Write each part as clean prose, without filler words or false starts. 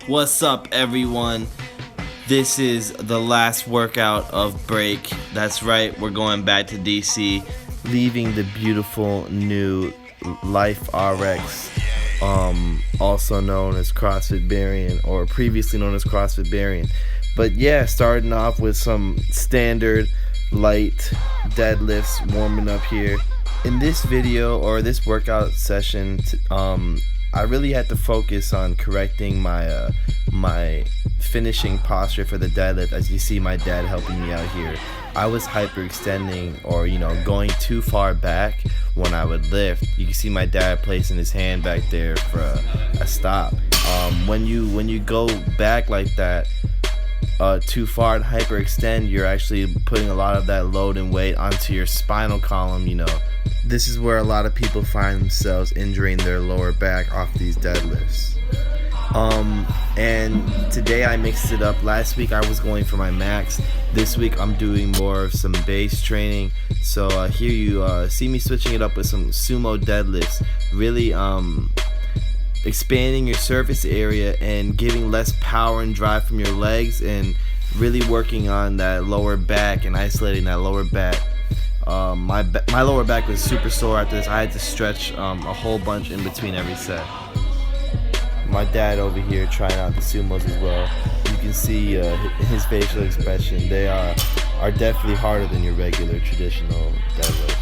What's up, everyone? This is the last workout of break. That's right, we're going back to DC, leaving the beautiful new Life RX, also known as CrossFit Barian, or previously known as CrossFit Barian. But yeah, starting off with some standard light deadlifts, warming up here. In this video, or this workout session, I really had to focus on correcting my my finishing posture for the deadlift. As you see my dad helping me out here, I was hyperextending, or going too far back when I would lift. You can see my dad placing his hand back there for a stop. When you go back like that too far and hyperextend, you're actually putting a lot of that load and weight onto your spinal column. This is where a lot of people find themselves injuring their lower back off these deadlifts. And today I mixed it up. Last week I was going for my max. This week I'm doing more of some base training. So here you see me switching it up with some sumo deadlifts. Really expanding your surface area and giving less power and drive from your legs, and really working on that lower back and isolating that lower back. My lower back was super sore after this. I had to stretch a whole bunch in between every set. My dad over here trying out the sumos as well. You can see his facial expression. They are definitely harder than your regular traditional deadlifts.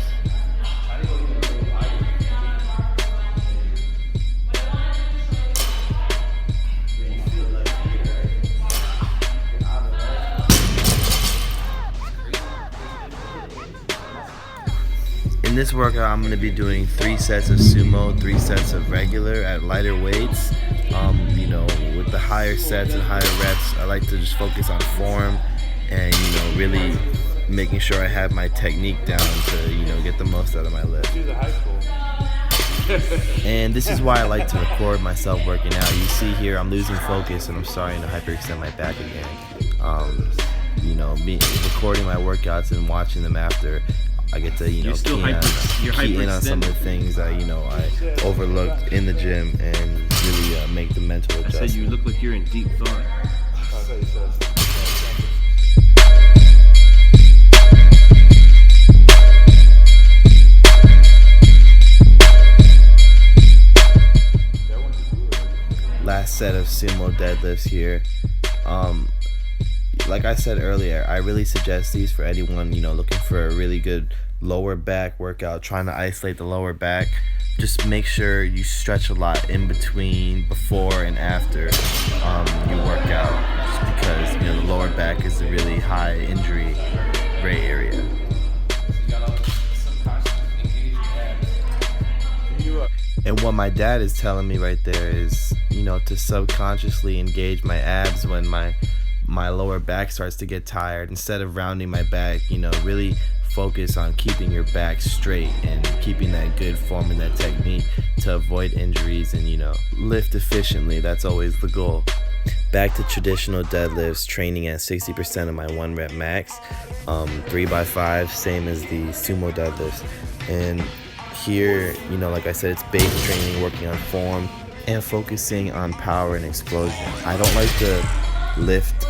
In this workout, I'm going to be doing 3 sets of sumo, 3 sets of regular at lighter weights. With the higher sets and higher reps, I like to just focus on form and really making sure I have my technique down to get the most out of my lift. And this is why I like to record myself working out. You see here, I'm losing focus and I'm starting to hyperextend my back again. Recording my workouts and watching them after, I get to key in on some of the things that I overlooked in the gym, and really make the mental adjustment. I said you look like you're in deep thought. Last set of sumo deadlifts here. Like I said earlier, I really suggest these for anyone looking for a really good lower back workout, trying to isolate the lower back. Just make sure you stretch a lot in between, before and after you work out, just because the lower back is a really high injury rate area. And what my dad is telling me right there is to subconsciously engage my abs when my lower back starts to get tired. Instead of rounding my back, really focus on keeping your back straight and keeping that good form and that technique to avoid injuries and lift efficiently. That's always the goal. Back to traditional deadlifts, training at 60% of my 1 rep max, 3x5, same as the sumo deadlifts. And here, like I said, it's base training, working on form and focusing on power and explosion. I don't like to lift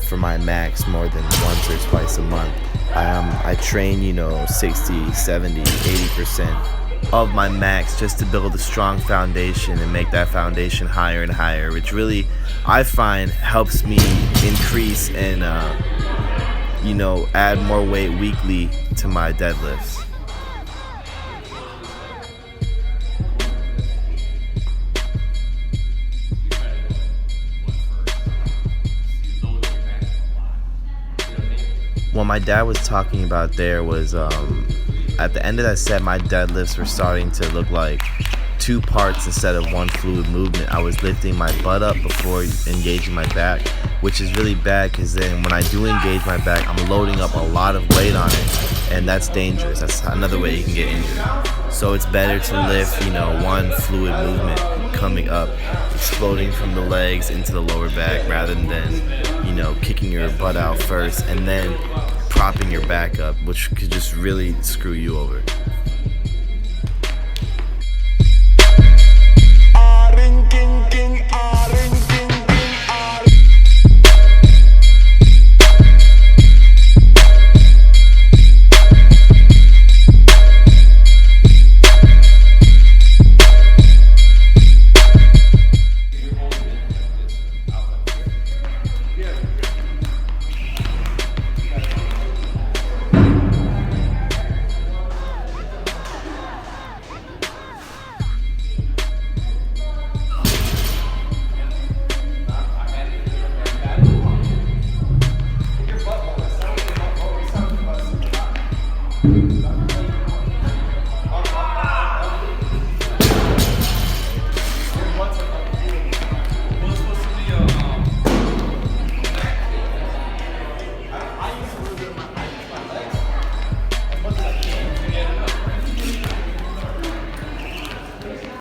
for my max more than once or twice a month. I train 60, 70, 80% of my max just to build a strong foundation and make that foundation higher and higher, which really I find helps me increase and add more weight weekly to my deadlifts. What my dad was talking about there was at the end of that set, my deadlifts were starting to look like 2 parts instead of 1 fluid movement. I was lifting my butt up before engaging my back, which is really bad, because then when I do engage my back, I'm loading up a lot of weight on it, and that's dangerous. That's another way you can get injured. So it's better to lift 1 fluid movement coming up, exploding from the legs into the lower back, rather than kicking your butt out first and then propping your back up, which could just really screw you over.